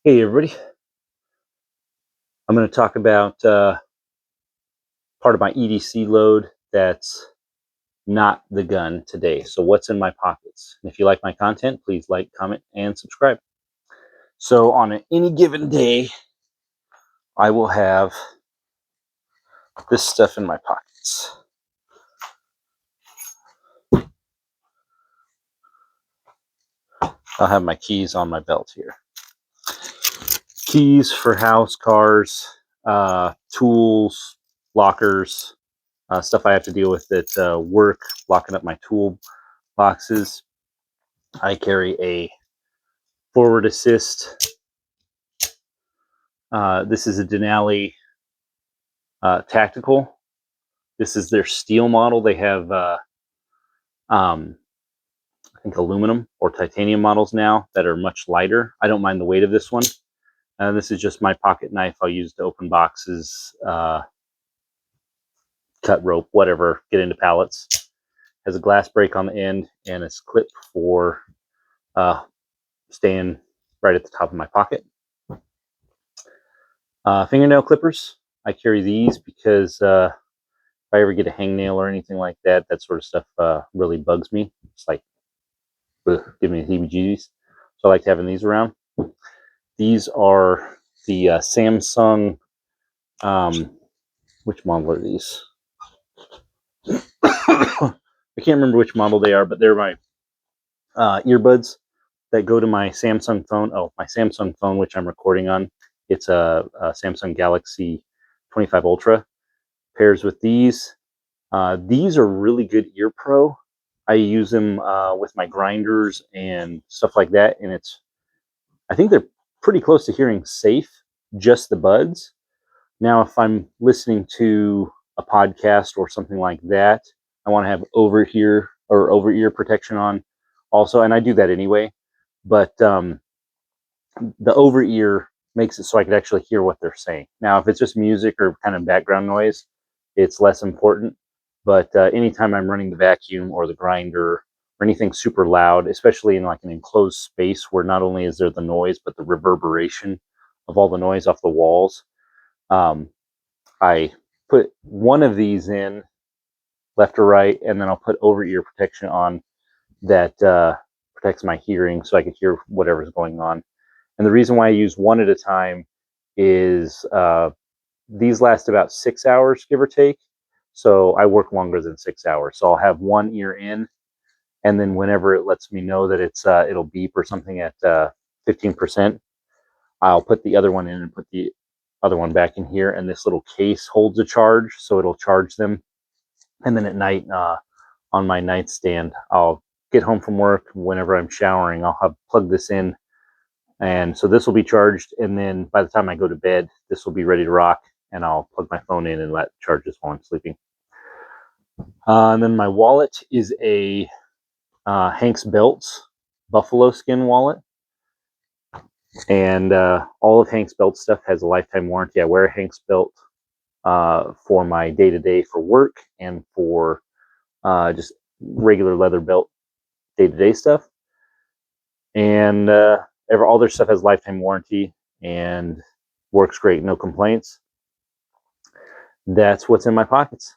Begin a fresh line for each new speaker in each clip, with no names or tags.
Hey everybody, I'm going to talk about part of my EDC load that's not the gun today. So what's in my pockets? And if you like my content, please like, comment, and subscribe. So on any given day, I will have this stuff in my pockets. I'll have my keys on my belt here. Keys for house, cars, tools, lockers, stuff I have to deal with at work, locking up my tool boxes. I carry a forward assist. This is a Denali Tactical. This is their steel model. They have, I think, aluminum or titanium models now that are much lighter. I don't mind the weight of this one. This is just my pocket knife I'll use to open boxes, cut rope, whatever, get into pallets. Has a glass break on the end and a clip for staying right at the top of my pocket. Fingernail clippers. I carry these because if I ever get a hangnail or anything like that, that sort of stuff really bugs me. It's like, give me the heebie-jeebies. So I like having these around. These are the Samsung, which model are these? I can't remember which model they are, but they're my earbuds that go to my Samsung phone. Oh, my Samsung phone, which I'm recording on. It's a Samsung Galaxy 25 Ultra. Pairs with these. These are really good ear pro. I use them with my grinders and stuff like that, and I think they're pretty close to hearing safe, just the buds. Now, if I'm listening to a podcast or something like that, I want to have over-ear protection on also, and I do that anyway, but the over-ear makes it so I could actually hear what they're saying. Now, if it's just music or kind of background noise, it's less important. But anytime I'm running the vacuum or the grinder or anything super loud, especially in like an enclosed space where not only is there the noise, but the reverberation of all the noise off the walls, I put one of these in left or right, and then I'll put over-ear protection on that protects my hearing so I can hear whatever's going on. And the reason why I use one at a time is these last about 6 hours, give or take. So I work longer than 6 hours. So I'll have one ear in, and then whenever it lets me know that it'll beep or something at 15%, I'll put the other one in and put the other one back in here. And this little case holds a charge, so it'll charge them. And then at night, on my nightstand, I'll get home from work. Whenever I'm showering, I'll have plugged this in. And so this will be charged, and then by the time I go to bed, this will be ready to rock, and I'll plug my phone in and let it charge this while I'm sleeping. And then my wallet is a Hank's Belts buffalo skin wallet. And all of Hank's Belt stuff has a lifetime warranty. I wear a Hank's Belt for my day-to-day for work and for just regular leather belt day-to-day stuff. And all their stuff has lifetime warranty and works great, no complaints. That's what's in my pockets.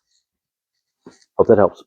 Hope that helps.